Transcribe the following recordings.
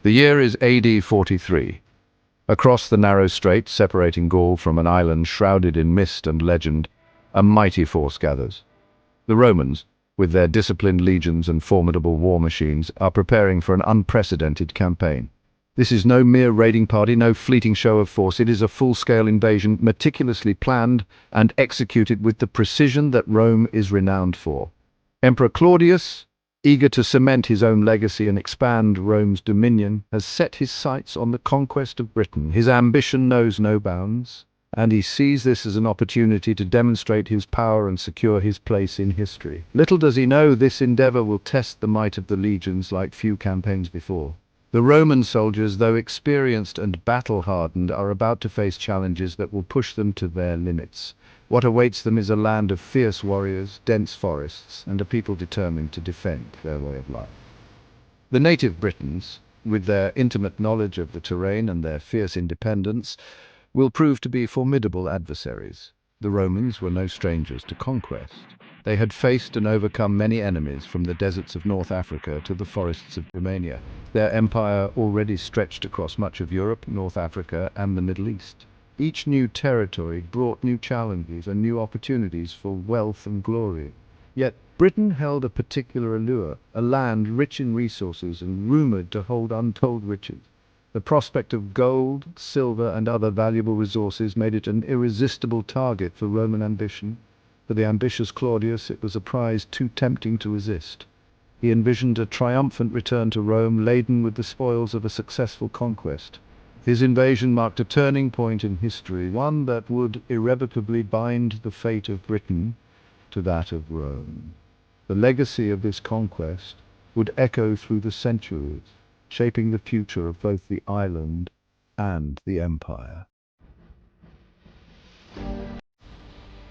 The year is AD 43. Across the narrow strait separating Gaul from an island shrouded in mist and legend, a mighty force gathers. The Romans, with their disciplined legions and formidable war machines, are preparing for an unprecedented campaign. This is no mere raiding party, no fleeting show of force. It is a full-scale invasion, meticulously planned and executed with the precision that Rome is renowned for. Emperor Claudius, eager to cement his own legacy and expand Rome's dominion, has set his sights on the conquest of Britain. His ambition knows no bounds, and he sees this as an opportunity to demonstrate his power and secure his place in history. Little does he know this endeavor will test the might of the legions like few campaigns before. The Roman soldiers, though experienced and battle-hardened, are about to face challenges that will push them to their limits. What awaits them is a land of fierce warriors, dense forests, and a people determined to defend their way of life. The native Britons, with their intimate knowledge of the terrain and their fierce independence, will prove to be formidable adversaries. The Romans were no strangers to conquest. They had faced and overcome many enemies from the deserts of North Africa to the forests of Germania. Their empire already stretched across much of Europe, North Africa, and the Middle East. Each new territory brought new challenges and new opportunities for wealth and glory. Yet Britain held a particular allure, a land rich in resources and rumored to hold untold riches. The prospect of gold, silver, and other valuable resources made it an irresistible target for Roman ambition. For the ambitious Claudius, it was a prize too tempting to resist. He envisioned a triumphant return to Rome laden with the spoils of a successful conquest. His invasion marked a turning point in history, one that would irrevocably bind the fate of Britain to that of Rome. The legacy of this conquest would echo through the centuries, shaping the future of both the island and the empire.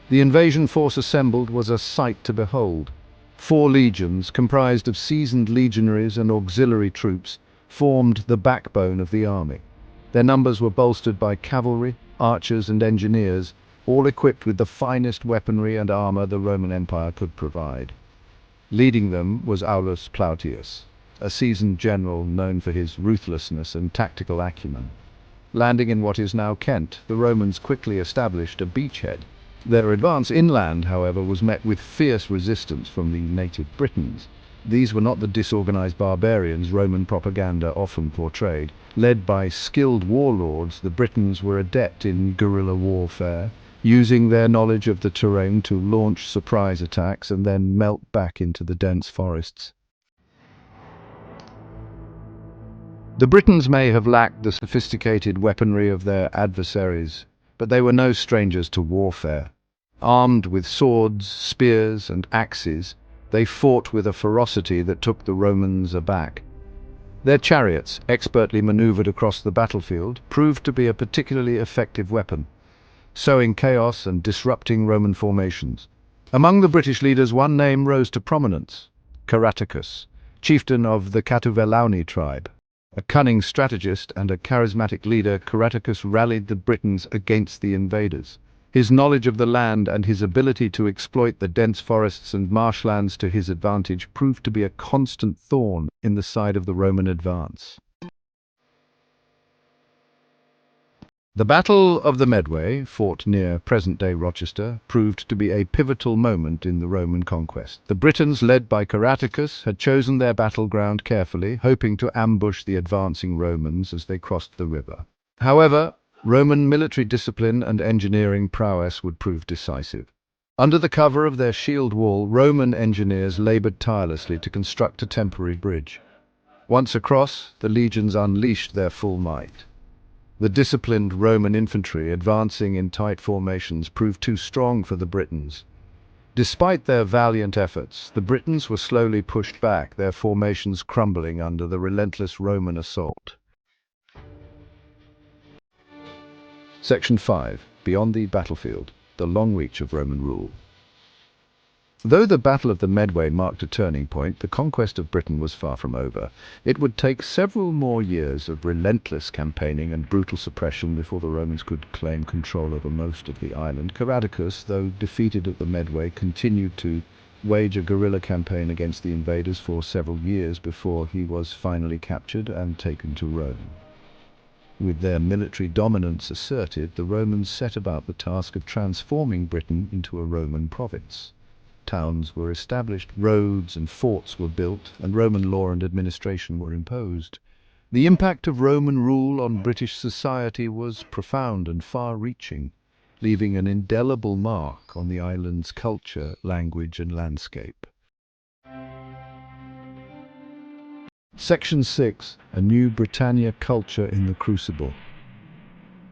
The invasion force assembled was a sight to behold. 4 legions, comprised of seasoned legionaries and auxiliary troops, formed the backbone of the army. Their numbers were bolstered by cavalry, archers, and engineers, all equipped with the finest weaponry and armor the Roman Empire could provide. Leading them was Aulus Plautius, a seasoned general known for his ruthlessness and tactical acumen. Landing in what is now Kent, the Romans quickly established a beachhead. Their advance inland, however, was met with fierce resistance from the native Britons. These were not the disorganized barbarians Roman propaganda often portrayed. Led by skilled warlords, the Britons were adept in guerrilla warfare, using their knowledge of the terrain to launch surprise attacks and then melt back into the dense forests. The Britons may have lacked the sophisticated weaponry of their adversaries, but they were no strangers to warfare. Armed with swords, spears, and axes, they fought with a ferocity that took the Romans aback. Their chariots, expertly maneuvered across the battlefield, proved to be a particularly effective weapon, sowing chaos and disrupting Roman formations. Among the British leaders, one name rose to prominence: Caratacus, chieftain of the Catuvelauni tribe. A cunning strategist and a charismatic leader, Caratacus rallied the Britons against the invaders. His knowledge of the land and his ability to exploit the dense forests and marshlands to his advantage proved to be a constant thorn in the side of the Roman advance. The Battle of the Medway, fought near present-day Rochester, proved to be a pivotal moment in the Roman conquest. The Britons, led by Caratacus, had chosen their battleground carefully, hoping to ambush the advancing Romans as they crossed the river. However, Roman military discipline and engineering prowess would prove decisive. Under the cover of their shield wall, Roman engineers labored tirelessly to construct a temporary bridge. Once across, the legions unleashed their full might. The disciplined Roman infantry, advancing in tight formations, proved too strong for the Britons. Despite their valiant efforts, the Britons were slowly pushed back, their formations crumbling under the relentless Roman assault. Section 5. Beyond the battlefield, the long reach of Roman rule. Though the Battle of the Medway marked a turning point, the conquest of Britain was far from over. It would take several more years of relentless campaigning and brutal suppression before the Romans could claim control over most of the island. Caratacus, though defeated at the Medway, continued to wage a guerrilla campaign against the invaders for several years before he was finally captured and taken to Rome. With their military dominance asserted, the Romans set about the task of transforming Britain into a Roman province. Towns were established, roads and forts were built, and Roman law and administration were imposed. The impact of Roman rule on British society was profound and far-reaching, leaving an indelible mark on the island's culture, language and landscape. Section 6. A New Britannia Culture in the Crucible.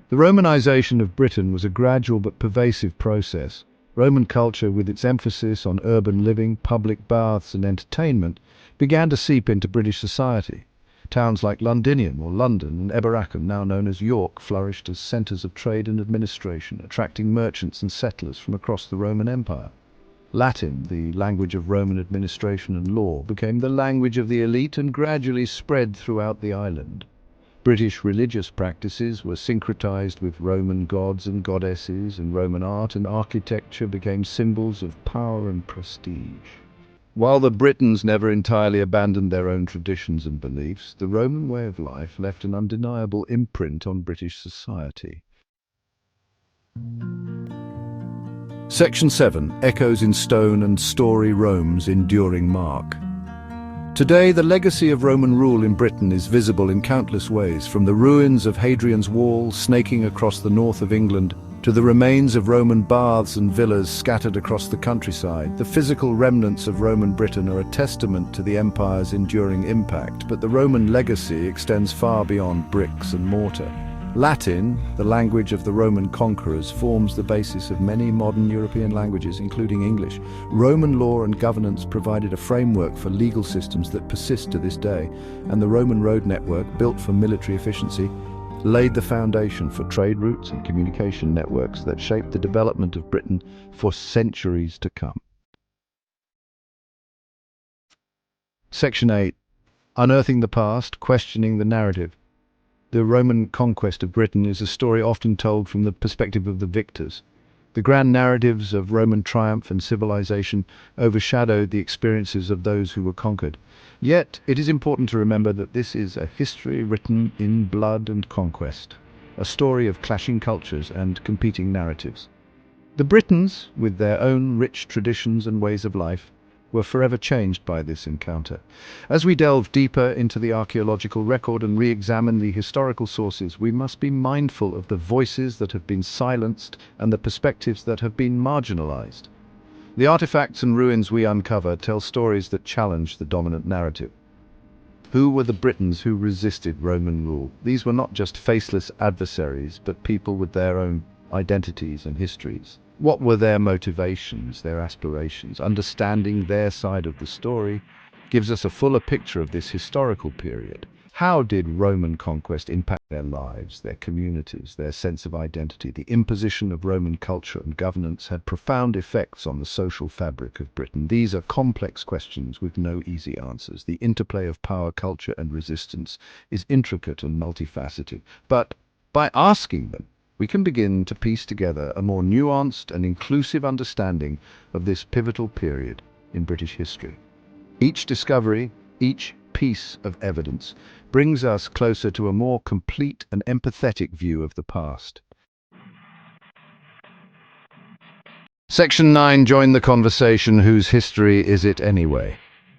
The Romanization of Britain was a gradual but pervasive process. Roman culture, with its emphasis on urban living, public baths and entertainment, began to seep into British society. Towns like Londinium or London and Eboracum, now known as York, flourished as centres of trade and administration, attracting merchants and settlers from across the Roman Empire. Latin, the language of Roman administration and law, became the language of the elite and gradually spread throughout the island. British religious practices were syncretized with Roman gods and goddesses, and Roman art and architecture became symbols of power and prestige. While the Britons never entirely abandoned their own traditions and beliefs, the Roman way of life left an undeniable imprint on British society. Section 7. Echoes in Stone and Story Rome's Enduring Mark. Today, the legacy of Roman rule in Britain is visible in countless ways, from the ruins of Hadrian's Wall snaking across the north of England to the remains of Roman baths and villas scattered across the countryside. The physical remnants of Roman Britain are a testament to the empire's enduring impact, but the Roman legacy extends far beyond bricks and mortar. Latin, the language of the Roman conquerors, forms the basis of many modern European languages, including English. Roman law and governance provided a framework for legal systems that persist to this day, and the Roman road network, built for military efficiency, laid the foundation for trade routes and communication networks that shaped the development of Britain for centuries to come. Section 8. Unearthing the Past, Questioning the Narrative. The Roman Conquest of Britain is a story often told from the perspective of the victors. The grand narratives of Roman triumph and civilization overshadowed the experiences of those who were conquered. Yet, it is important to remember that this is a history written in blood and conquest, a story of clashing cultures and competing narratives. The Britons, with their own rich traditions and ways of life, were forever changed by this encounter. As we delve deeper into the archaeological record and re-examine the historical sources, we must be mindful of the voices that have been silenced and the perspectives that have been marginalized. The artifacts and ruins we uncover tell stories that challenge the dominant narrative. Who were the Britons who resisted Roman rule? These were not just faceless adversaries, but people with their own identities and histories. What were their motivations, their aspirations? Understanding their side of the story gives us a fuller picture of this historical period. How did Roman conquest impact their lives, their communities, their sense of identity? The imposition of Roman culture and governance had profound effects on the social fabric of Britain. These are complex questions with no easy answers. The interplay of power, culture, and resistance is intricate and multifaceted. But by asking them, we can begin to piece together a more nuanced and inclusive understanding of this pivotal period in British history. Each discovery, each piece of evidence, brings us closer to a more complete and empathetic view of the past. Section 9. Join the conversation. Whose history is it anyway?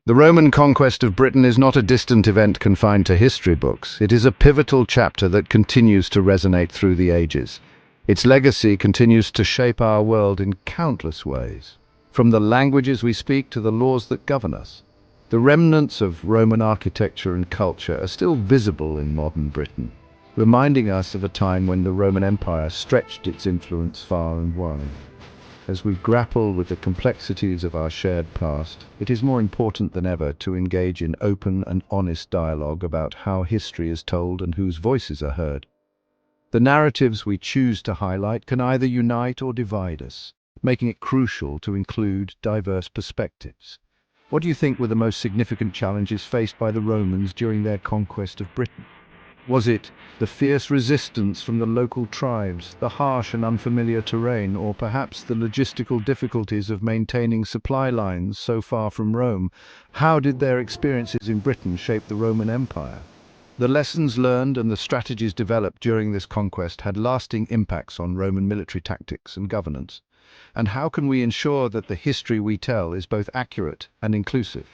The Roman conquest of Britain is not a distant event confined to history books. It is a pivotal chapter that continues to resonate through the ages. Its legacy continues to shape our world in countless ways, from the languages we speak to the laws that govern us. The remnants of Roman architecture and culture are still visible in modern Britain, reminding us of a time when the Roman Empire stretched its influence far and wide. As we grapple with the complexities of our shared past, it is more important than ever to engage in open and honest dialogue about how history is told and whose voices are heard. The narratives we choose to highlight can either unite or divide us, making it crucial to include diverse perspectives. What do you think were the most significant challenges faced by the Romans during their conquest of Britain? Was it the fierce resistance from the local tribes, the harsh and unfamiliar terrain, or perhaps the logistical difficulties of maintaining supply lines so far from Rome? How did their experiences in Britain shape the Roman Empire? The lessons learned and the strategies developed during this conquest had lasting impacts on Roman military tactics and governance. And how can we ensure that the history we tell is both accurate and inclusive?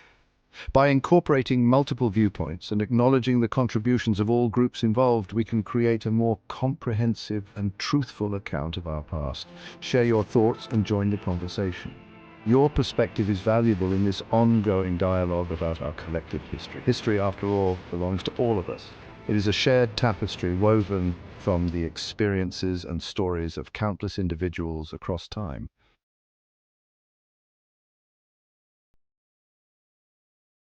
By incorporating multiple viewpoints and acknowledging the contributions of all groups involved, we can create a more comprehensive and truthful account of our past. Share your thoughts and join the conversation. Your perspective is valuable in this ongoing dialogue about our collective history. History, after all, belongs to all of us. It is a shared tapestry woven from the experiences and stories of countless individuals across time.